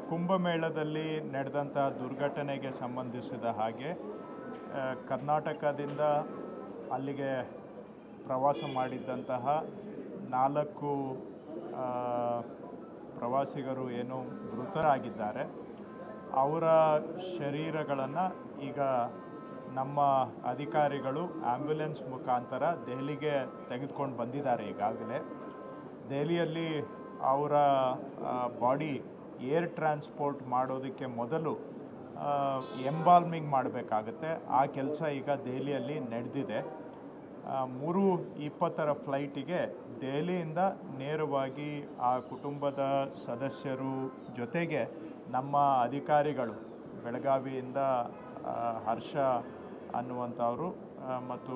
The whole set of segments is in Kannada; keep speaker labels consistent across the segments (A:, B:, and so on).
A: ಕುಂಭಮೇಳದಲ್ಲಿ ನಡೆದಂಥ ದುರ್ಘಟನೆಗೆ ಸಂಬಂಧಿಸಿದ ಹಾಗೆ ಕರ್ನಾಟಕದಿಂದ ಅಲ್ಲಿಗೆ ಪ್ರವಾಸ ಮಾಡಿದ್ದಂತಹ 4 ಪ್ರವಾಸಿಗರು ಏನು ಮೃತರಾಗಿದ್ದಾರೆ, ಅವರ ಶರೀರಗಳನ್ನು ಈಗ ನಮ್ಮ ಅಧಿಕಾರಿಗಳು ಆ್ಯಂಬುಲೆನ್ಸ್ ಮುಖಾಂತರ ದೆಹಲಿಗೆ ತೆಗೆದುಕೊಂಡು ಬಂದಿದ್ದಾರೆ. ಈಗಾಗಲೇ ದೆಹಲಿಯಲ್ಲಿ ಅವರ ಬಾಡಿ ಏರ್ ಟ್ರಾನ್ಸ್ಪೋರ್ಟ್ ಮಾಡೋದಕ್ಕೆ ಮೊದಲು ಎಂಬಾಲ್ಮಿಂಗ್ ಮಾಡಬೇಕಾಗತ್ತೆ. ಆ ಕೆಲಸ ಈಗ ದೆಹಲಿಯಲ್ಲಿ ನಡೆದಿದೆ. 3:20 ಫ್ಲೈಟಿಗೆ ದೆಹಲಿಯಿಂದ ನೇರವಾಗಿ ಆ ಕುಟುಂಬದ ಸದಸ್ಯರು ಜೊತೆಗೆ ನಮ್ಮ ಅಧಿಕಾರಿಗಳು ಬೆಳಗಾವಿಯಿಂದ ಹರ್ಷ ಅನ್ನುವಂಥವರು ಮತ್ತು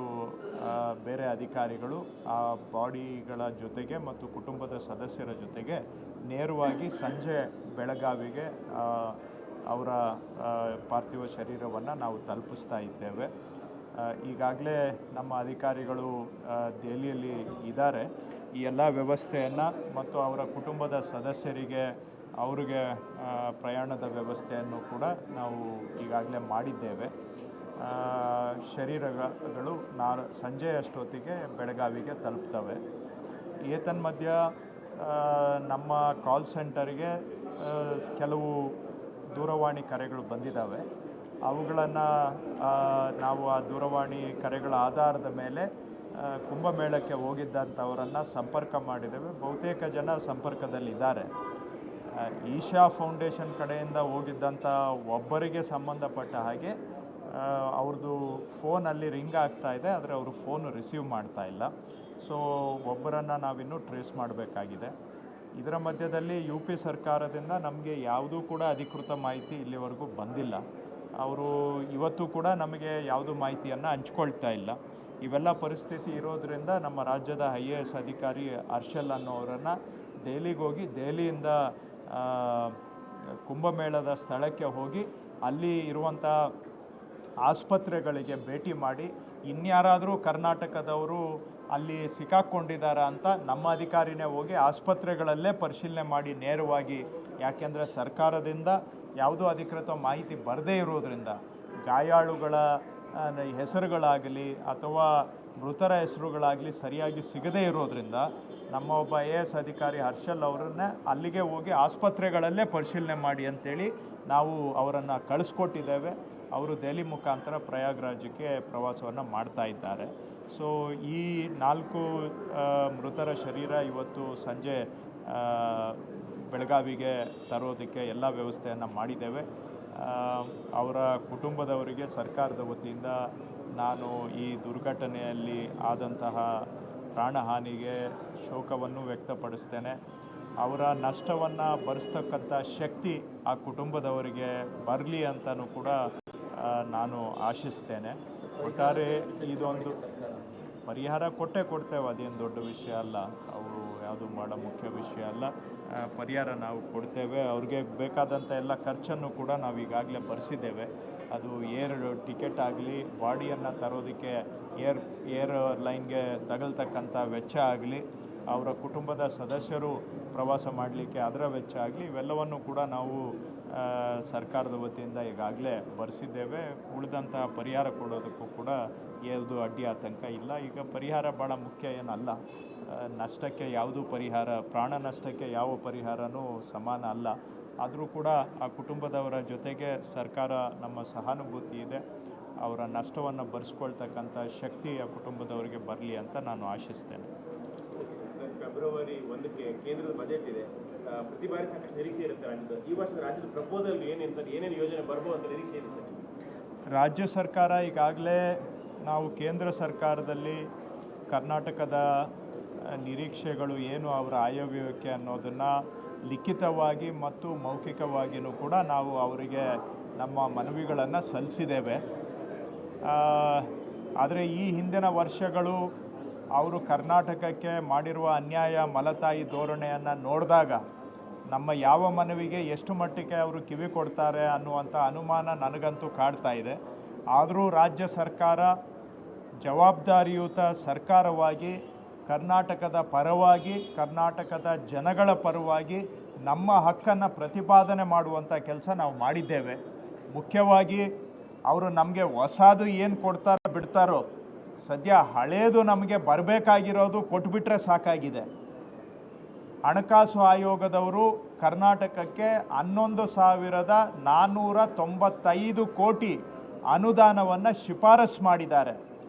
A: ಬೇರೆ ಅಧಿಕಾರಿಗಳು ಆ ಬಾಡಿಗಳ ಜೊತೆಗೆ ಮತ್ತು ಕುಟುಂಬದ ಸದಸ್ಯರ ಜೊತೆಗೆ ನೇರವಾಗಿ ಸಂಜೆ ಬೆಳಗಾವಿಗೆ ಅವರ ಪಾರ್ಥಿವ ಶರೀರವನ್ನು ನಾವು ತಲುಪಿಸ್ತಾ ಇದ್ದೇವೆ. ಈಗಾಗಲೇ ನಮ್ಮ ಅಧಿಕಾರಿಗಳು ದೆಹಲಿಯಲ್ಲಿ ಇದ್ದಾರೆ. ಈ ಎಲ್ಲ ವ್ಯವಸ್ಥೆಯನ್ನು ಮತ್ತು ಅವರ ಕುಟುಂಬದ ಸದಸ್ಯರಿಗೆ ಅವರಿಗೆ ಪ್ರಯಾಣದ ವ್ಯವಸ್ಥೆಯನ್ನು ಕೂಡ ನಾವು ಈಗಾಗಲೇ ಮಾಡಿದ್ದೇವೆ. ಶರೀರಗಳು ಸಂಜೆ ಅಷ್ಟೊತ್ತಿಗೆ ಬೆಳಗಾವಿಗೆ ತಲುಪ್ತವೆ. ಏತನ್ಮಧ್ಯ ನಮ್ಮ ಕಾಲ್ ಸೆಂಟರ್ಗೆ ಕೆಲವು ದೂರವಾಣಿ ಕರೆಗಳು ಬಂದಿದ್ದಾವೆ. ಅವುಗಳನ್ನು ನಾವು ಆ ದೂರವಾಣಿ ಕರೆಗಳ ಆಧಾರದ ಮೇಲೆ ಕುಂಭಮೇಳಕ್ಕೆ ಹೋಗಿದ್ದಂಥವರನ್ನು ಸಂಪರ್ಕ ಮಾಡಿದ್ದೇವೆ. ಬಹುತೇಕ ಜನ ಸಂಪರ್ಕದಲ್ಲಿದ್ದಾರೆ. ಈಶಾ ಫೌಂಡೇಶನ್ ಕಡೆಯಿಂದ ಹೋಗಿದ್ದಂಥ ಒಬ್ಬರಿಗೆ ಸಂಬಂಧಪಟ್ಟ ಹಾಗೆ ಅವ್ರದ್ದು ಫೋನಲ್ಲಿ ರಿಂಗ್ ಆಗ್ತಾ ಇದೆ, ಆದರೆ ಅವರು ಫೋನು ರಿಸೀವ್ ಮಾಡ್ತಾ ಇಲ್ಲ. ಸೊ ಒಬ್ಬರನ್ನು ನಾವಿನ್ನೂ ಟ್ರೇಸ್ ಮಾಡಬೇಕಾಗಿದೆ. ಇದರ ಮಧ್ಯದಲ್ಲಿ UP ಸರ್ಕಾರದಿಂದ ನಮಗೆ ಯಾವುದೂ ಕೂಡ ಅಧಿಕೃತ ಮಾಹಿತಿ ಇಲ್ಲಿವರೆಗೂ ಬಂದಿಲ್ಲ. ಅವರು ಇವತ್ತು ಕೂಡ ನಮಗೆ ಯಾವುದೂ ಮಾಹಿತಿಯನ್ನು ಹಂಚ್ಕೊಳ್ತಾ ಇಲ್ಲ. ಇವೆಲ್ಲ ಪರಿಸ್ಥಿತಿ ಇರೋದರಿಂದ ನಮ್ಮ ರಾಜ್ಯದ IAS ಅಧಿಕಾರಿ ಹರ್ಷಲ್ ಅನ್ನೋರನ್ನು ದೆಹಲಿಗೆ ಹೋಗಿ ದೆಹಲಿಯಿಂದ ಕುಂಭಮೇಳದ ಸ್ಥಳಕ್ಕೆ ಹೋಗಿ ಅಲ್ಲಿ ಇರುವಂಥ ಆಸ್ಪತ್ರೆಗಳಿಗೆ ಭೇಟಿ ಮಾಡಿ ಇನ್ಯಾರಾದರೂ ಕರ್ನಾಟಕದವರು ಅಲ್ಲಿ ಸಿಕ್ಕಾಕ್ಕೊಂಡಿದ್ದಾರೆ ಅಂತ ನಮ್ಮ ಅಧಿಕಾರಿನೇ ಹೋಗಿ ಆಸ್ಪತ್ರೆಗಳಲ್ಲೇ ಪರಿಶೀಲನೆ ಮಾಡಿ ನೇರವಾಗಿ, ಯಾಕೆಂದರೆ ಸರ್ಕಾರದಿಂದ ಯಾವುದೂ ಅಧಿಕೃತ ಮಾಹಿತಿ ಬರದೇ ಇರೋದರಿಂದ ಗಾಯಾಳುಗಳ ಹೆಸರುಗಳಾಗಲಿ ಅಥವಾ ಮೃತರ ಹೆಸರುಗಳಾಗಲಿ ಸರಿಯಾಗಿ ಸಿಗದೇ ಇರೋದರಿಂದ ನಮ್ಮ ಒಬ್ಬ IAS ಅಧಿಕಾರಿ ಹರ್ಷಲ್ ಅವರನ್ನೇ ಅಲ್ಲಿಗೆ ಹೋಗಿ ಆಸ್ಪತ್ರೆಗಳಲ್ಲೇ ಪರಿಶೀಲನೆ ಮಾಡಿ ಅಂತೇಳಿ ನಾವು ಅವರನ್ನು ಕಳಿಸ್ಕೊಟ್ಟಿದ್ದೇವೆ. ಅವರು ದೆಹಲಿ ಮುಖಾಂತರ ಪ್ರಯಾಗ್ರಾಜ್ಗೆ ಪ್ರವಾಸವನ್ನು ಮಾಡ್ತಾ ಇದ್ದಾರೆ. ಸೊ ಈ 4 ಮೃತರ ಶರೀರ ಇವತ್ತು ಸಂಜೆ ಬೆಳಗಾವಿಗೆ ತರೋದಕ್ಕೆ ಎಲ್ಲ ವ್ಯವಸ್ಥೆಯನ್ನು ಮಾಡಿದ್ದೇವೆ. ಅವರ ಕುಟುಂಬದವರಿಗೆ ಸರ್ಕಾರದ ವತಿಯಿಂದ ನಾನು ಈ ದುರ್ಘಟನೆಯಲ್ಲಿ ಆದಂತಹ ಪ್ರಾಣಹಾನಿಗೆ ಶೋಕವನ್ನು ವ್ಯಕ್ತಪಡಿಸ್ತೇನೆ. ಅವರ ನಷ್ಟವನ್ನು ಭರಿಸ್ತಕ್ಕಂಥ ಶಕ್ತಿ ಆ ಕುಟುಂಬದವರಿಗೆ ಬರಲಿ ಅಂತಲೂ ಕೂಡ ನಾನು ಆಶಿಸ್ತೇನೆ. ಒಟ್ಟಾರೆ ಇದೊಂದು ಪರಿಹಾರ ಕೊಡ್ತೇವೆ, ಅದೇನು ದೊಡ್ಡ ವಿಷಯ ಅಲ್ಲ, ಅವರು ಯಾವುದು ಭಾಳ ಮುಖ್ಯ ವಿಷಯ ಅಲ್ಲ. ಪರಿಹಾರ ನಾವು ಕೊಡ್ತೇವೆ. ಅವ್ರಿಗೆ ಬೇಕಾದಂಥ ಎಲ್ಲ ಖರ್ಚನ್ನು ಕೂಡ ನಾವು ಈಗಾಗಲೇ ಭರಿಸಿದ್ದೇವೆ. ಅದು ಏರ್ ಟಿಕೆಟ್ ಆಗಲಿ, ಬಾಡಿಯನ್ನು ತರೋದಕ್ಕೆ ಏರ್ ಲೈನ್ಗೆ ತಗಲ್ತಕ್ಕಂಥ ವೆಚ್ಚ ಆಗಲಿ, ಅವರ ಕುಟುಂಬದ ಸದಸ್ಯರು ಪ್ರವಾಸ ಮಾಡಲಿಕ್ಕೆ ಅದರ ವೆಚ್ಚ ಆಗಲಿ, ಇವೆಲ್ಲವನ್ನು ಕೂಡ ನಾವು ಸರ್ಕಾರದ ವತಿಯಿಂದ ಈಗಾಗಲೇ ಭರಿಸಿದ್ದೇವೆ. ಉಳಿದಂಥ ಪರಿಹಾರ ಕೊಡೋದಕ್ಕೂ ಕೂಡ ಯಾವುದು ಅಡ್ಡಿ ಆತಂಕ ಇಲ್ಲ. ಈಗ ಪರಿಹಾರ ಭಾಳ ಮುಖ್ಯ ಏನಲ್ಲ. ನಷ್ಟಕ್ಕೆ ಯಾವುದೂ ಪರಿಹಾರ, ಪ್ರಾಣ ನಷ್ಟಕ್ಕೆ ಯಾವ ಪರಿಹಾರನೂ ಸಮಾನ ಅಲ್ಲ. ಆದರೂ ಕೂಡ ಆ ಕುಟುಂಬದವರ ಜೊತೆಗೆ ಸರ್ಕಾರ ನಮ್ಮ ಸಹಾನುಭೂತಿ ಇದೆ. ಅವರ ನಷ್ಟವನ್ನು ಭರಿಸ್ಕೊಳ್ತಕ್ಕಂಥ ಶಕ್ತಿ ಆ ಕುಟುಂಬದವರಿಗೆ ಬರಲಿ ಅಂತ ನಾನು ಆಶಿಸ್ತೇನೆ.
B: ಸರ್, ಫೆಬ್ರವರಿ 1ಕ್ಕೆ ಕೇಂದ್ರದ ಬಜೆಟ್ ಇದೆ. ಪ್ರತಿ ಬಾರಿ ಸಾಕಷ್ಟು ನಿರೀಕ್ಷೆ ಇರುತ್ತೆ ರಾಜ್ಯದ. ಈ ವರ್ಷದ ರಾಜ್ಯದ ಪ್ರಪೋಸಲ್ ಏನೇನು ಯೋಜನೆ ಬರ್ಬೋದು ಅಂತ ನಿರೀಕ್ಷೆ ಇದೆ ಸರ್?
A: ರಾಜ್ಯ ಸರ್ಕಾರ ಈಗಾಗಲೇ ನಾವು ಕೇಂದ್ರ ಸರ್ಕಾರದಲ್ಲಿ ಕರ್ನಾಟಕದ ನಿರೀಕ್ಷೆಗಳು ಏನು, ಅವರ ಆಯವ್ಯಯಕ್ಕೆ ಅನ್ನೋದನ್ನು ಲಿಖಿತವಾಗಿ ಮತ್ತು ಮೌಖಿಕವಾಗಿಯೂ ಕೂಡ ನಾವು ಅವರಿಗೆ ನಮ್ಮ ಮನವಿಗಳನ್ನು ಸಲ್ಲಿಸಿದ್ದೇವೆ. ಆದರೆ ಈ ಹಿಂದಿನ ವರ್ಷಗಳು ಅವರು ಕರ್ನಾಟಕಕ್ಕೆ ಮಾಡಿರುವ ಅನ್ಯಾಯ, ಮಲತಾಯಿ ಧೋರಣೆಯನ್ನು ನೋಡಿದಾಗ ನಮ್ಮ ಯಾವ ಮನವಿಗೆ ಎಷ್ಟು ಮಟ್ಟಿಗೆ ಅವರು ಕಿವಿ ಕೊಡ್ತಾರೆ ಅನ್ನುವಂಥ ಅನುಮಾನ ನನಗಂತೂ ಕಾಡ್ತಾ ಇದೆ. ಆದರೂ ರಾಜ್ಯ ಸರ್ಕಾರ ಜವಾಬ್ದಾರಿಯುತ ಸರ್ಕಾರವಾಗಿ ಕರ್ನಾಟಕದ ಪರವಾಗಿ, ಕರ್ನಾಟಕದ ಜನಗಳ ಪರವಾಗಿ ನಮ್ಮ ಹಕ್ಕನ್ನು ಪ್ರತಿಪಾದನೆ ಮಾಡುವಂಥ ಕೆಲಸ ನಾವು ಮಾಡಿದ್ದೇವೆ. ಮುಖ್ಯವಾಗಿ ಅವರು ನಮಗೆ ಹೊಸದು ಏನು ಕೊಡ್ತಾರೋ ಬಿಡ್ತಾರೋ, ಸದ್ಯ ಹಳೇದು ನಮಗೆ ಬರಬೇಕಾಗಿರೋದು ಕೊಟ್ಬಿಟ್ರೆ ಸಾಕಾಗಿದೆ. ಹಣಕಾಸು ಆಯೋಗದವರು ಕರ್ನಾಟಕಕ್ಕೆ 11,495 ಕೋಟಿ ಅನುದಾನವನ್ನು ಶಿಫಾರಸು ಮಾಡಿದ್ದಾರೆ.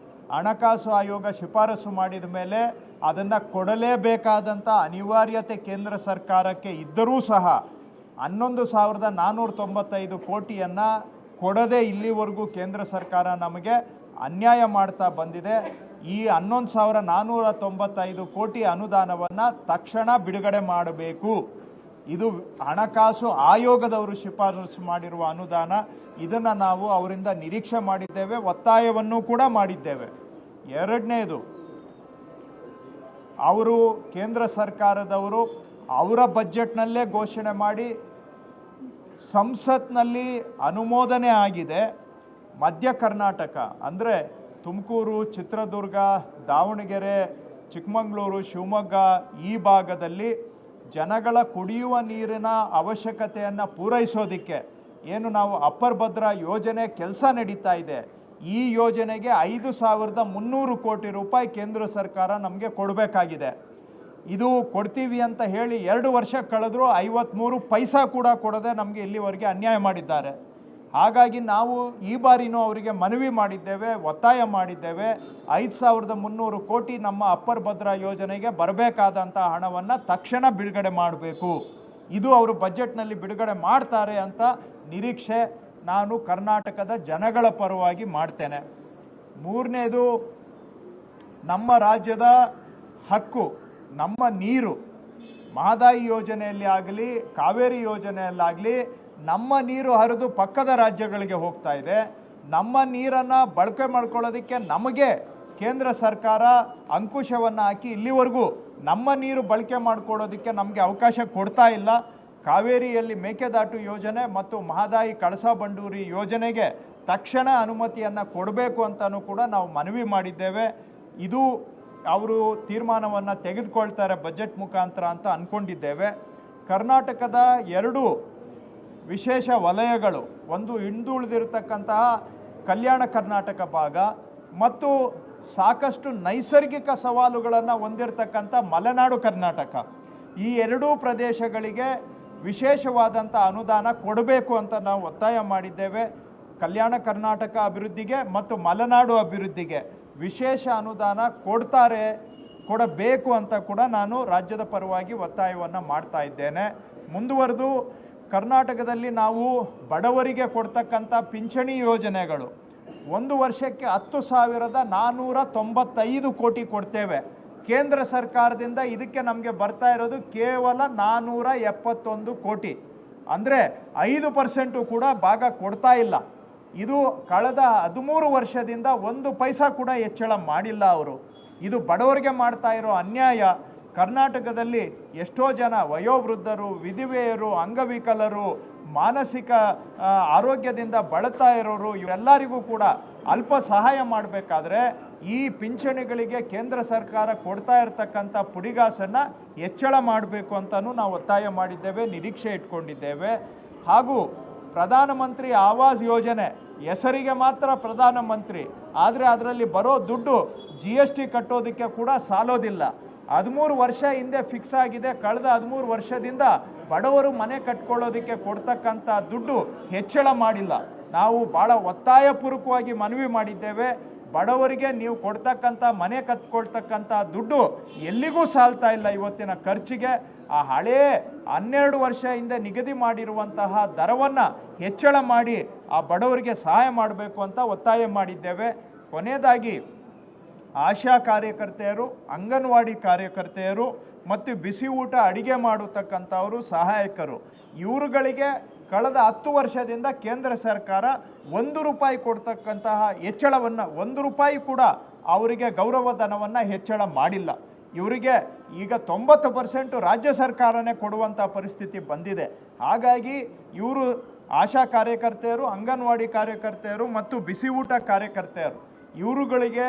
A: ಹಣಕಾಸು ಆಯೋಗ ಶಿಫಾರಸು ಮಾಡಿದ ಮೇಲೆ ಅದನ್ನು ಕೊಡಲೇಬೇಕಾದಂಥ ಅನಿವಾರ್ಯತೆ ಕೇಂದ್ರ ಸರ್ಕಾರಕ್ಕೆ ಇದ್ದರೂ ಸಹ 11,495 ಕೋಟಿಯನ್ನು ಕೊಡದೆ ಇಲ್ಲಿವರೆಗೂ ಕೇಂದ್ರ ಸರ್ಕಾರ ನಮಗೆ ಅನ್ಯಾಯ ಮಾಡ್ತಾ ಬಂದಿದೆ. ಈ 11,495 ಕೋಟಿ ಅನುದಾನವನ್ನು ತಕ್ಷಣ ಬಿಡುಗಡೆ ಮಾಡಬೇಕು. ಇದು ಹಣಕಾಸು ಆಯೋಗದವರು ಶಿಫಾರಸು ಮಾಡಿರುವ ಅನುದಾನ. ಇದನ್ನು ನಾವು ಅವರಿಂದ ನಿರೀಕ್ಷೆ ಮಾಡಿದ್ದೇವೆ, ಒತ್ತಾಯವನ್ನು ಕೂಡ ಮಾಡಿದ್ದೇವೆ. ಎರಡನೇದು, ಅವರು ಕೇಂದ್ರ ಸರ್ಕಾರದವರು ಅವರ ಬಜೆಟ್ನಲ್ಲೇ ಘೋಷಣೆ ಮಾಡಿ ಸಂಸತ್ನಲ್ಲಿ ಅನುಮೋದನೆ ಆಗಿದೆ. ಮಧ್ಯ ಕರ್ನಾಟಕ ಅಂದರೆ ತುಮಕೂರು, ಚಿತ್ರದುರ್ಗ, ದಾವಣಗೆರೆ, ಚಿಕ್ಕಮಗಳೂರು, ಶಿವಮೊಗ್ಗ ಈ ಭಾಗದಲ್ಲಿ ಜನಗಳ ಕುಡಿಯುವ ನೀರಿನ ಅವಶ್ಯಕತೆಯನ್ನು ಪೂರೈಸೋದಕ್ಕೆ ಏನು ನಾವು ಅಪ್ಪರ್ ಭದ್ರಾ ಯೋಜನೆ ಕೆಲಸ ನಡೀತಾ ಇದೆ, ಈ ಯೋಜನೆಗೆ 5,300 ಕೋಟಿ ರೂಪಾಯಿ ಕೇಂದ್ರ ಸರ್ಕಾರ ನಮಗೆ ಕೊಡಬೇಕಾಗಿದೆ. ಇದು ಕೊಡ್ತೀವಿ ಅಂತ ಹೇಳಿ 2 ವರ್ಷ ಕಳೆದರೂ 53 ಪೈಸಾ ಕೂಡ ಕೊಡದೆ ನಮಗೆ ಇಲ್ಲಿವರೆಗೆ ಅನ್ಯಾಯ ಮಾಡಿದ್ದಾರೆ. ಹಾಗಾಗಿ ನಾವು ಈ ಬಾರಿನೂ ಅವರಿಗೆ ಮನವಿ ಮಾಡಿದ್ದೇವೆ, ಒತ್ತಾಯ ಮಾಡಿದ್ದೇವೆ. 5,300 ಕೋಟಿ ನಮ್ಮ ಅಪ್ಪರ್ ಭದ್ರಾ ಯೋಜನೆಗೆ ಬರಬೇಕಾದಂಥ ಹಣವನ್ನು ತಕ್ಷಣ ಬಿಡುಗಡೆ ಮಾಡಬೇಕು. ಇದು ಅವರು ಬಜೆಟ್ನಲ್ಲಿ ಬಿಡುಗಡೆ ಮಾಡ್ತಾರೆ ಅಂತ ನಿರೀಕ್ಷೆ ನಾನು ಕರ್ನಾಟಕದ ಜನಗಳ ಪರವಾಗಿ ಮಾಡ್ತೇನೆ. ಮೂರನೇದು, ನಮ್ಮ ರಾಜ್ಯದ ಹಕ್ಕು, ನಮ್ಮ ನೀರು, ಮಹದಾಯಿ ಯೋಜನೆಯಲ್ಲಿ ಆಗಲಿ, ಕಾವೇರಿ ಯೋಜನೆಯಲ್ಲಾಗಲಿ ನಮ್ಮ ನೀರು ಹರಿದು ಪಕ್ಕದ ರಾಜ್ಯಗಳಿಗೆ ಹೋಗ್ತಾ ಇದೆ. ನಮ್ಮ ನೀರನ್ನು ಬಳಕೆ ಮಾಡ್ಕೊಳ್ಳೋದಕ್ಕೆ ನಮಗೆ ಕೇಂದ್ರ ಸರ್ಕಾರ ಅಂಕುಶವನ್ನು ಹಾಕಿ ಇಲ್ಲಿವರೆಗೂ ನಮ್ಮ ನೀರು ಬಳಕೆ ಮಾಡ್ಕೊಳ್ಳೋದಕ್ಕೆ ನಮಗೆ ಅವಕಾಶ ಕೊಡ್ತಾ ಇಲ್ಲ. ಕಾವೇರಿಯಲ್ಲಿ ಮೇಕೆದಾಟು ಯೋಜನೆ ಮತ್ತು ಮಹದಾಯಿ ಕಳಸಾ ಬಂಡೂರಿ ಯೋಜನೆಗೆ ತಕ್ಷಣ ಅನುಮತಿಯನ್ನು ಕೊಡಬೇಕು ಅಂತಲೂ ಕೂಡ ನಾವು ಮನವಿ ಮಾಡಿದ್ದೇವೆ. ಇದು ಅವರು ತೀರ್ಮಾನವನ್ನು ತೆಗೆದುಕೊಳ್ತಾರೆ ಬಜೆಟ್ ಮುಖಾಂತರ ಅಂತ ಅಂದ್ಕೊಂಡಿದ್ದೇವೆ. ಕರ್ನಾಟಕದ 2 ವಿಶೇಷ ವಲಯಗಳು, ಒಂದು ಹಿಂದುಳಿದಿರತಕ್ಕಂತಹ ಕಲ್ಯಾಣ ಕರ್ನಾಟಕ ಭಾಗ ಮತ್ತು ಸಾಕಷ್ಟು ನೈಸರ್ಗಿಕ ಸವಾಲುಗಳನ್ನು ಹೊಂದಿರತಕ್ಕಂಥ ಮಲೆನಾಡು ಕರ್ನಾಟಕ, ಈ 2 ಪ್ರದೇಶಗಳಿಗೆ ವಿಶೇಷವಾದಂಥ ಅನುದಾನ ಕೊಡಬೇಕು ಅಂತ ನಾವು ಒತ್ತಾಯ ಮಾಡಿದ್ದೇವೆ. ಕಲ್ಯಾಣ ಕರ್ನಾಟಕ ಅಭಿವೃದ್ಧಿಗೆ ಮತ್ತು ಮಲೆನಾಡು ಅಭಿವೃದ್ಧಿಗೆ ವಿಶೇಷ ಅನುದಾನ ಕೊಡಬೇಕು ಅಂತ ಕೂಡ ನಾನು ರಾಜ್ಯದ ಪರವಾಗಿ ಒತ್ತಾಯವನ್ನು ಮಾಡ್ತಾ ಇದ್ದೇನೆ. ಮುಂದುವರೆದು ಕರ್ನಾಟಕದಲ್ಲಿ ನಾವು ಬಡವರಿಗೆ ಕೊಡ್ತಕ್ಕಂಥ ಪಿಂಚಣಿ ಯೋಜನೆಗಳು 1 ವರ್ಷಕ್ಕೆ 10,495 ಕೋಟಿ ಕೊಡ್ತೇವೆ. ಕೇಂದ್ರ ಸರ್ಕಾರದಿಂದ ಇದಕ್ಕೆ ನಮಗೆ ಬರ್ತಾ ಇರೋದು ಕೇವಲ 471 ಕೋಟಿ, ಅಂದರೆ 5% ಕೂಡ ಭಾಗ ಕೊಡ್ತಾ ಇಲ್ಲ. ಇದು ಕಳೆದ 13 ವರ್ಷದಿಂದ 1 ಪೈಸಾ ಕೂಡ ಹೆಚ್ಚಳ ಮಾಡಿಲ್ಲ ಅವರು. ಇದು ಬಡವರಿಗೆ ಮಾಡ್ತಾ ಇರೋ ಅನ್ಯಾಯ. ಕರ್ನಾಟಕದಲ್ಲಿ ಎಷ್ಟೋ ಜನ ವಯೋವೃದ್ಧರು, ವಿಧವೆಯರು, ಅಂಗವಿಕಲರು, ಮಾನಸಿಕ ಆರೋಗ್ಯದಿಂದ ಬಳಲ್ತಾ ಇರೋರು, ಇವರೆಲ್ಲರಿಗೂ ಕೂಡ ಅಲ್ಪ ಸಹಾಯ ಮಾಡಬೇಕಾದ್ರೆ ಈ ಪಿಂಚಣಿಗಳಿಗೆ ಕೇಂದ್ರ ಸರ್ಕಾರ ಕೊಡ್ತಾ ಇರತಕ್ಕಂಥ ಪುಡಿಗಾಸನ್ನು ಹೆಚ್ಚಳ ಮಾಡಬೇಕು ಅಂತಲೂ ನಾವು ಒತ್ತಾಯ ಮಾಡಿದ್ದೇವೆ, ನಿರೀಕ್ಷೆ ಇಟ್ಕೊಂಡಿದ್ದೇವೆ. ಹಾಗೂ ಪ್ರಧಾನಮಂತ್ರಿ ಆವಾಸ್ ಯೋಜನೆ ಹೆಸರಿಗೆ ಮಾತ್ರ ಪ್ರಧಾನಮಂತ್ರಿ, ಆದರೆ ಅದರಲ್ಲಿ ಬರೋ ದುಡ್ಡು GST ಕಟ್ಟೋದಕ್ಕೆ ಕೂಡ ಸಾಲೋದಿಲ್ಲ. 13 ವರ್ಷ ಹಿಂದೆ ಫಿಕ್ಸ್ ಆಗಿದೆ. ಕಳೆದ 13 ವರ್ಷದಿಂದ ಬಡವರು ಮನೆ ಕಟ್ಕೊಳ್ಳೋದಕ್ಕೆ ಕೊಡ್ತಕ್ಕಂಥ ದುಡ್ಡು ಹೆಚ್ಚಳ ಮಾಡಿಲ್ಲ. ನಾವು ಭಾಳ ಒತ್ತಾಯಪೂರ್ವಕವಾಗಿ ಮನವಿ ಮಾಡಿದ್ದೇವೆ, ಬಡವರಿಗೆ ನೀವು ಕೊಡ್ತಕ್ಕಂಥ ಮನೆ ಕಟ್ಕೊಳ್ತಕ್ಕಂಥ ದುಡ್ಡು ಎಲ್ಲಿಗೂ ಸಾಲ್ತಾ ಇಲ್ಲ ಇವತ್ತಿನ ಖರ್ಚಿಗೆ. ಆ ಹಳೇ 12 ವರ್ಷ ಹಿಂದೆ ನಿಗದಿ ಮಾಡಿರುವಂತಹ ದರವನ್ನು ಹೆಚ್ಚಳ ಮಾಡಿ ಆ ಬಡವರಿಗೆ ಸಹಾಯ ಮಾಡಬೇಕು ಅಂತ ಒತ್ತಾಯ ಮಾಡಿದ್ದೇವೆ. ಕೊನೆಯದಾಗಿ ಆಶಾ ಕಾರ್ಯಕರ್ತೆಯರು, ಅಂಗನವಾಡಿ ಕಾರ್ಯಕರ್ತೆಯರು ಮತ್ತು ಬಿಸಿ ಊಟ ಅಡಿಗೆ ಮಾಡತಕ್ಕಂಥವರು, ಸಹಾಯಕರು, ಇವರುಗಳಿಗೆ ಕಳೆದ 10 ವರ್ಷದಿಂದ ಕೇಂದ್ರ ಸರ್ಕಾರ 1 ರೂಪಾಯಿ ಕೊಡ್ತಕ್ಕಂತಹ ಹೆಚ್ಚಳವನ್ನು, 1 ರೂಪಾಯಿ ಕೂಡ ಅವರಿಗೆ ಗೌರವಧನವನ್ನು ಹೆಚ್ಚಳ ಮಾಡಿಲ್ಲ. ಇವರಿಗೆ ಈಗ 90% ರಾಜ್ಯ ಸರ್ಕಾರನೇ ಕೊಡುವಂಥ ಪರಿಸ್ಥಿತಿ ಬಂದಿದೆ. ಹಾಗಾಗಿ ಇವರು ಆಶಾ ಕಾರ್ಯಕರ್ತೆಯರು, ಅಂಗನವಾಡಿ ಕಾರ್ಯಕರ್ತೆಯರು ಮತ್ತು ಬಿಸಿ ಊಟ ಕಾರ್ಯಕರ್ತೆಯರು ಇವರುಗಳಿಗೆ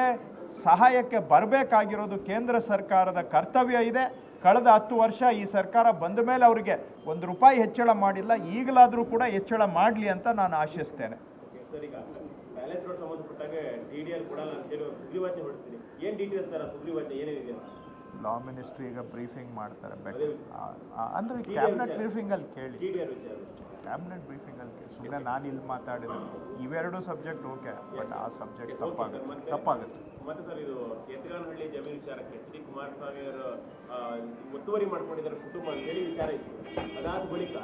A: ಸಹಾಯಕ್ಕೆ ಬರಬೇಕಾಗಿರೋದು ಕೇಂದ್ರ ಸರ್ಕಾರದ ಕರ್ತವ್ಯ ಇದೆ. ಕಳೆದ 10 ವರ್ಷ ಈ ಸರ್ಕಾರ ಬಂದ ಮೇಲೆ ಅವರಿಗೆ ₹1 ಹೆಚ್ಚಳ ಮಾಡಿಲ್ಲ. ಈಗಲಾದರೂ ಕೂಡ ಹೆಚ್ಚಳ ಮಾಡಲಿ ಅಂತ ನಾನು ಆಶಿಸ್ತೇನೆ.
B: ಸರ್, ಈಗ ಪ್ಯಾಲೇಸ್ ರೋಡ್ ಸಂಬಂಧಪಟ್ಟಾಗ DDR ಕೊಡಲ್ಲ ಅಂತೇಳಿ ಸುಗ್ರೀವಾಜ್ಞೆ ಹೊರಡಿಸ್ತೀನಿ. ಏನು ಡೀಟೇಲ್ಸ್ ಸರ್ ಸುಗ್ರೀವಾಜ್ಞೆ ಏನೇನಿದೆ?
A: ಲಾ ಮಿನಿಸ್ಟ್ರಿ ಈಗ ಬ್ರೀಫಿಂಗ್ ಮಾಡ್ತಾರೆ. ಅಂದರೆ ಕ್ಯಾಬಿನೆಟ್ ಬ್ರೀಫಿಂಗಲ್ಲಿ ಕೇಳಿ,
B: DDR ವಿಚಾರ
A: ಕ್ಯಾಬಿನೆಟ್ ಬ್ರೀಫಿಂಗಲ್ಲಿ ಕೇಳಿ. ಸುಮ್ಮನೆ ನಾನು ಇಲ್ಲಿ ಮಾತಾಡಿದ್ರೆ ಇವೆರಡು ಸಬ್ಜೆಕ್ಟ್ ಓಕೆ, ಬಟ್ ಆ ಸಬ್ಜೆಕ್ಟ್ ತಪ್ಪಾಗುತ್ತೆ.
B: ಮತ್ತೆ ಸರ್, ಇದು ಕೇತಗಾನಹಳ್ಳಿ ಜಮೀನು ವಿಚಾರಕ್ಕೆ HD ಕುಮಾರಸ್ವಾಮಿ ಅವರು ಒತ್ತುವರಿ ಮಾಡ್ಕೊಂಡಿದ್ದಾರೆ ಕುಟುಂಬ ಅಂತ ಹೇಳಿ ವಿಚಾರ ಇತ್ತು. ಅದಾದ ಬಳಿಕ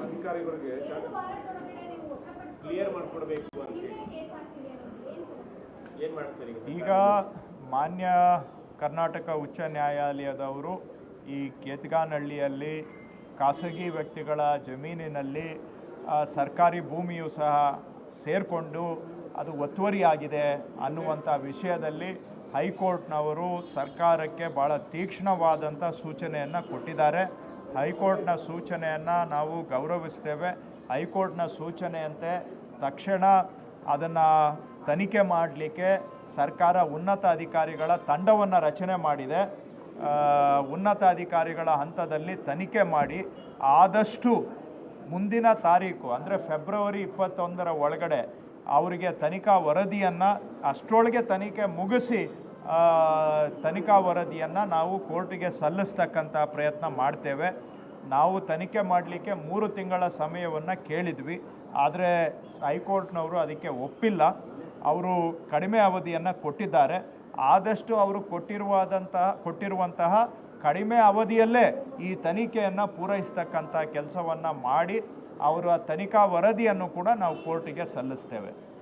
B: ಅಧಿಕಾರಿಗಳಿಗೆ ಕ್ಲಿಯರ್ ಮಾಡಿಕೊಡ್ಬೇಕು ಅಂತ ಹೇಳಿ ಏನು ಮಾಡ್ತಾರೆ
A: ಈಗ ಮಾನ್ಯ ಕರ್ನಾಟಕ ಉಚ್ಚ ನ್ಯಾಯಾಲಯದವರು ಈ ಕೇತಗಾನಹಳ್ಳಿಯಲ್ಲಿ ಖಾಸಗಿ ವ್ಯಕ್ತಿಗಳ ಜಮೀನಿನಲ್ಲಿ ಸರ್ಕಾರಿ ಭೂಮಿಯು ಸಹ ಸೇರಿಕೊಂಡು ಅದು ಒತ್ತುವರಿಯಾಗಿದೆ ಅನ್ನುವಂಥ ವಿಷಯದಲ್ಲಿ ಹೈಕೋರ್ಟ್ನವರು ಸರ್ಕಾರಕ್ಕೆ ಭಾಳ ತೀಕ್ಷ್ಣವಾದಂಥ ಸೂಚನೆಯನ್ನು ಕೊಟ್ಟಿದ್ದಾರೆ. ಹೈಕೋರ್ಟ್ನ ಸೂಚನೆಯನ್ನು ನಾವು ಗೌರವಿಸ್ತೇವೆ. ಹೈಕೋರ್ಟ್ನ ಸೂಚನೆಯಂತೆ ತಕ್ಷಣ ಅದನ್ನು ತನಿಖೆ ಮಾಡಲಿಕ್ಕೆ ಸರ್ಕಾರ ಉನ್ನತ ಅಧಿಕಾರಿಗಳ ತಂಡವನ್ನು ರಚನೆ ಮಾಡಿದೆ. ಉನ್ನತ ಅಧಿಕಾರಿಗಳ ಹಂತದಲ್ಲಿ ತನಿಖೆ ಮಾಡಿ ಆದಷ್ಟು ಮುಂದಿನ ತಾರೀಕು ಅಂದರೆ ಫೆಬ್ರವರಿ 21 ಒಳಗಡೆ ಅವರಿಗೆ ತನಿಖಾ ವರದಿಯನ್ನು ಅಷ್ಟರೊಳಗೆ ತನಿಖೆ ಮುಗಿಸಿ ತನಿಖಾ ವರದಿಯನ್ನು ನಾವು ಕೋರ್ಟಿಗೆ ಸಲ್ಲಿಸ್ತಕ್ಕಂಥ ಪ್ರಯತ್ನ ಮಾಡ್ತೇವೆ. ನಾವು ತನಿಖೆ ಮಾಡಲಿಕ್ಕೆ 3 ತಿಂಗಳ ಸಮಯವನ್ನು ಕೇಳಿದ್ವಿ, ಆದರೆ ಹೈಕೋರ್ಟ್ನವರು ಅದಕ್ಕೆ ಒಪ್ಪಿಲ್ಲ. ಅವರು ಕಡಿಮೆ ಅವಧಿಯನ್ನು ಕೊಟ್ಟಿದ್ದಾರೆ. ಆದಷ್ಟು ಅವರು ಕೊಟ್ಟಿರುವಂತಹ ಕಡಿಮೆ ಅವಧಿಯಲ್ಲೇ ಈ ತನಿಖೆಯನ್ನು ಪೂರೈಸ್ತಕ್ಕಂಥ ಕೆಲಸವನ್ನು ಮಾಡಿ ಅವರ ತನಿಖಾ ವರದಿಯನ್ನು ಕೂಡ ನಾವು ಕೋರ್ಟಿಗೆ ಸಲ್ಲಿಸ್ತೇವೆ.